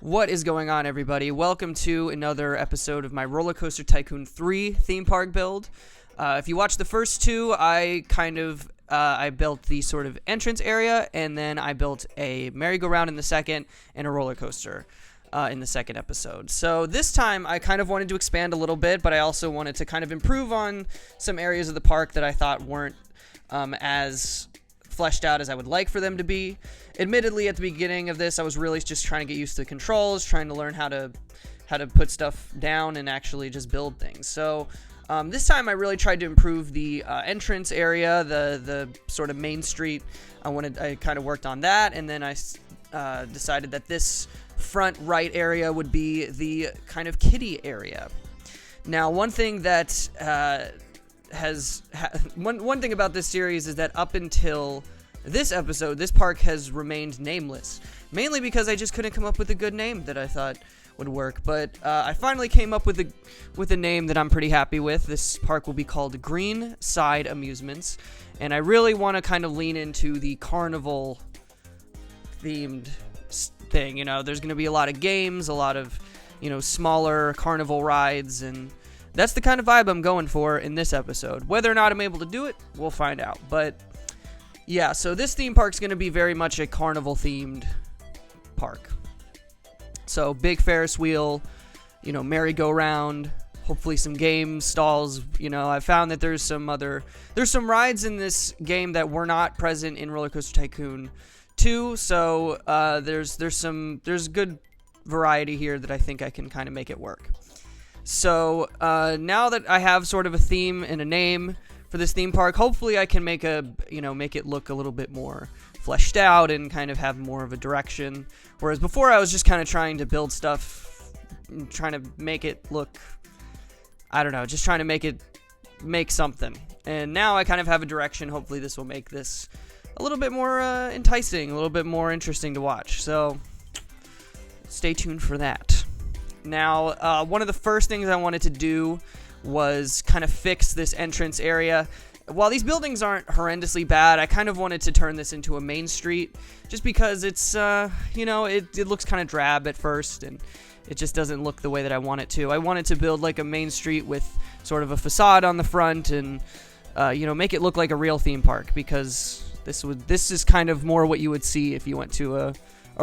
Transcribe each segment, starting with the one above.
What is going on, everybody? Welcome to another episode of my Rollercoaster Tycoon 3 theme park build. If you watched the first two, I built the sort of entrance area, and then I built a merry-go-round in the second and a roller coaster in the second episode. So this time, I kind of wanted to expand a little bit, but I also wanted to kind of improve on some areas of the park that I thought weren't as fleshed out as I would like for them to be. Admittedly, at the beginning of this, I was really just trying to get used to the controls, trying to learn how to put stuff down and actually just build things. So this time I really tried to improve the entrance area, the sort of main street. I kind of worked on that, and then I decided that this front right area would be the kind of kiddie area. Now, one thing that one thing about this series is that up until this episode, this park has remained nameless, mainly because I just couldn't come up with a good name that I thought would work. But I finally came up with a name that I'm pretty happy with. This park will be called Greenside Amusements, and I really want to kind of lean into the carnival themed thing. You know, there's going to be a lot of games, a lot of, smaller carnival rides, and that's the kind of vibe I'm going for in this episode. Whether or not I'm able to do it, we'll find out. But yeah, so this theme park's going to be very much a carnival-themed park. So big Ferris wheel, merry-go-round, hopefully some game stalls. I found that there's some rides in this game that were not present in Rollercoaster Tycoon 2. So there's good variety here that I think I can kind of make it work. So now that I have sort of a theme and a name for this theme park, hopefully I can make it look a little bit more fleshed out and kind of have more of a direction. Whereas before I was just kind of trying to build stuff, trying to make it look, just trying to make something. And now I kind of have a direction. Hopefully this will make this a little bit more enticing, a little bit more interesting to watch. So stay tuned for that. Now, one of the first things I wanted to do was kind of fix this entrance area. While these buildings aren't horrendously bad, I kind of wanted to turn this into a main street, just because it's, it looks kind of drab at first, and it just doesn't look the way that I want it to. I wanted to build like a main street with sort of a facade on the front, and, make it look like a real theme park, because this is kind of more what you would see if you went to a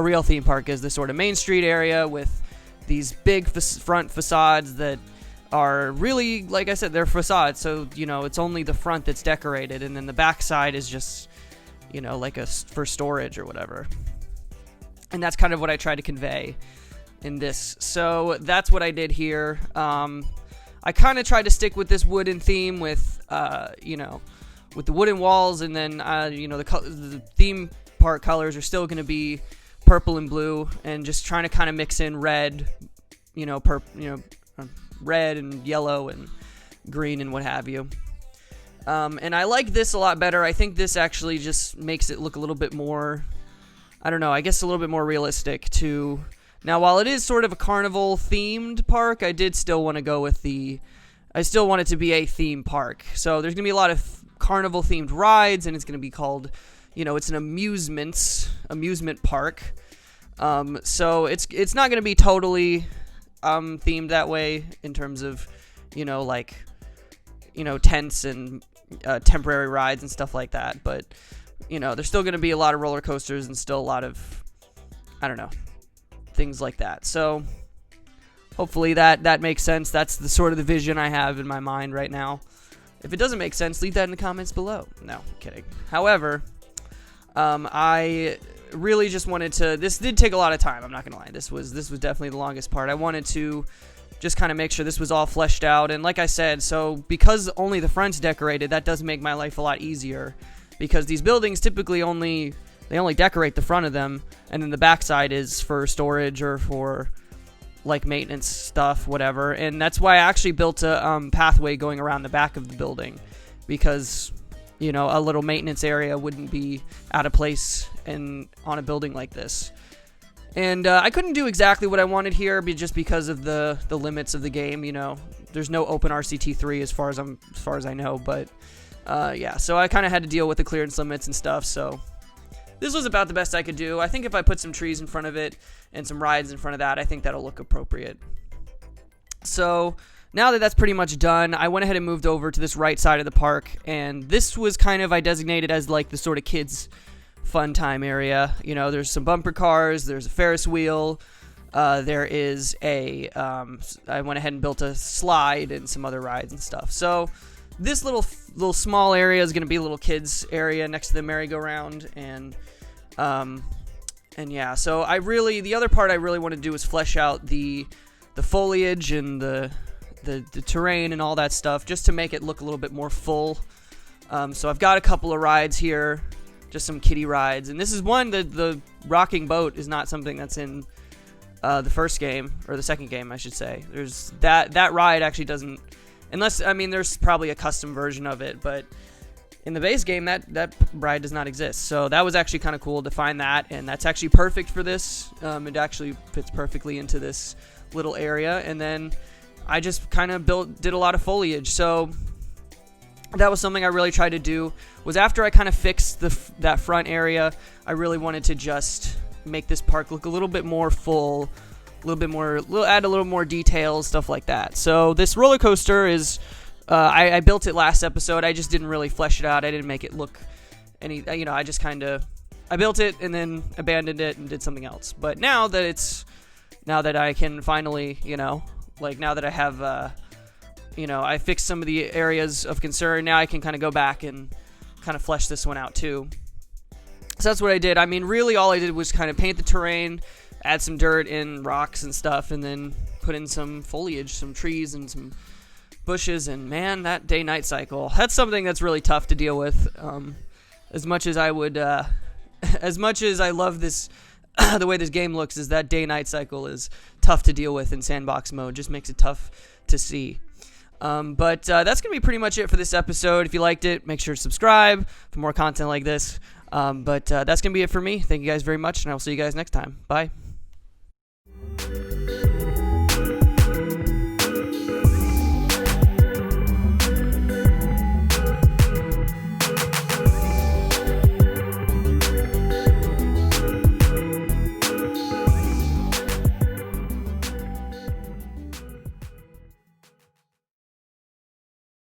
real theme park, is the sort of main street area with these big front facades that are really, like I said, they're facades, so, it's only the front that's decorated, and then the back side is just, like for storage or whatever. And that's kind of what I tried to convey in this. So that's what I did here. I kind of tried to stick with this wooden theme with with the wooden walls, and then, the theme park colors are still going to be purple and blue, and just trying to kind of mix in red, red and yellow and green and what have you. And I like this a lot better. I think this actually just makes it look a little bit more, a little bit more realistic too. Now, while it is sort of a carnival themed park, I did still want to go with I still want it to be a theme park. So there's going to be a lot of carnival themed rides, and it's going to be called, it's an amusement park. So it's not going to be totally themed that way in terms of, tents and temporary rides and stuff like that. But, there's still going to be a lot of roller coasters and still a lot of, things like that. So hopefully that makes sense. That's the sort of the vision I have in my mind right now. If it doesn't make sense, leave that in the comments below. No, kidding. However, I really just wanted to, this did take a lot of time, I'm not gonna lie. This was definitely the longest part. I wanted to just kind of make sure this was all fleshed out, and like I said, so because only the front's decorated, that does make my life a lot easier, because these buildings typically only decorate the front of them, and then the backside is for storage or for like maintenance stuff, whatever. And that's why I actually built a pathway going around the back of the building, because a little maintenance area wouldn't be out of place on a building like this. And I couldn't do exactly what I wanted here, just because of the limits of the game. There's no open RCT3 as far as I know. But yeah, so I kind of had to deal with the clearance limits and stuff. So this was about the best I could do. I think if I put some trees in front of it and some rides in front of that, I think that'll look appropriate. So now that that's pretty much done, I went ahead and moved over to this right side of the park, and this was kind of, I designated as like the sort of kids fun time area. You know, there's some bumper cars, there's a Ferris wheel, there is a, I went ahead and built a slide and some other rides and stuff. So this little small area is going to be a little kids area next to the merry-go-round, and yeah, so the other part I really want to do is flesh out the foliage and the terrain and all that stuff, just to make it look a little bit more full. So I've got a couple of rides here, just some kiddie rides, and this is one, the rocking boat is not something that's in the first game, or the second game, I should say. There's that ride actually doesn't, unless, I mean, there's probably a custom version of it, but in the base game, that ride does not exist. So that was actually kind of cool to find that, and that's actually perfect for this. It actually fits perfectly into this little area, and then I just kind of did a lot of foliage. So that was something I really tried to do, was after I kind of fixed that front area, I really wanted to just make this park look a little bit more full, add a little more details, stuff like that. So this roller coaster is, I built it last episode. I just didn't really flesh it out. I didn't make it look I just kind of, I built it and then abandoned it and did something else. But now that I can finally, now that I have, I fixed some of the areas of concern, now I can kind of go back and kind of flesh this one out too. So that's what I did. I mean, really all I did was kind of paint the terrain, add some dirt and rocks and stuff, and then put in some foliage, some trees and some bushes. And man, that day-night cycle, that's something that's really tough to deal with. As much as I love this, the way this game looks, is that day-night cycle is tough to deal with in sandbox mode. Just makes it tough to see. But that's going to be pretty much it for this episode. If you liked it, make sure to subscribe for more content like this. But that's going to be it for me. Thank you guys very much, and I will see you guys next time. Bye.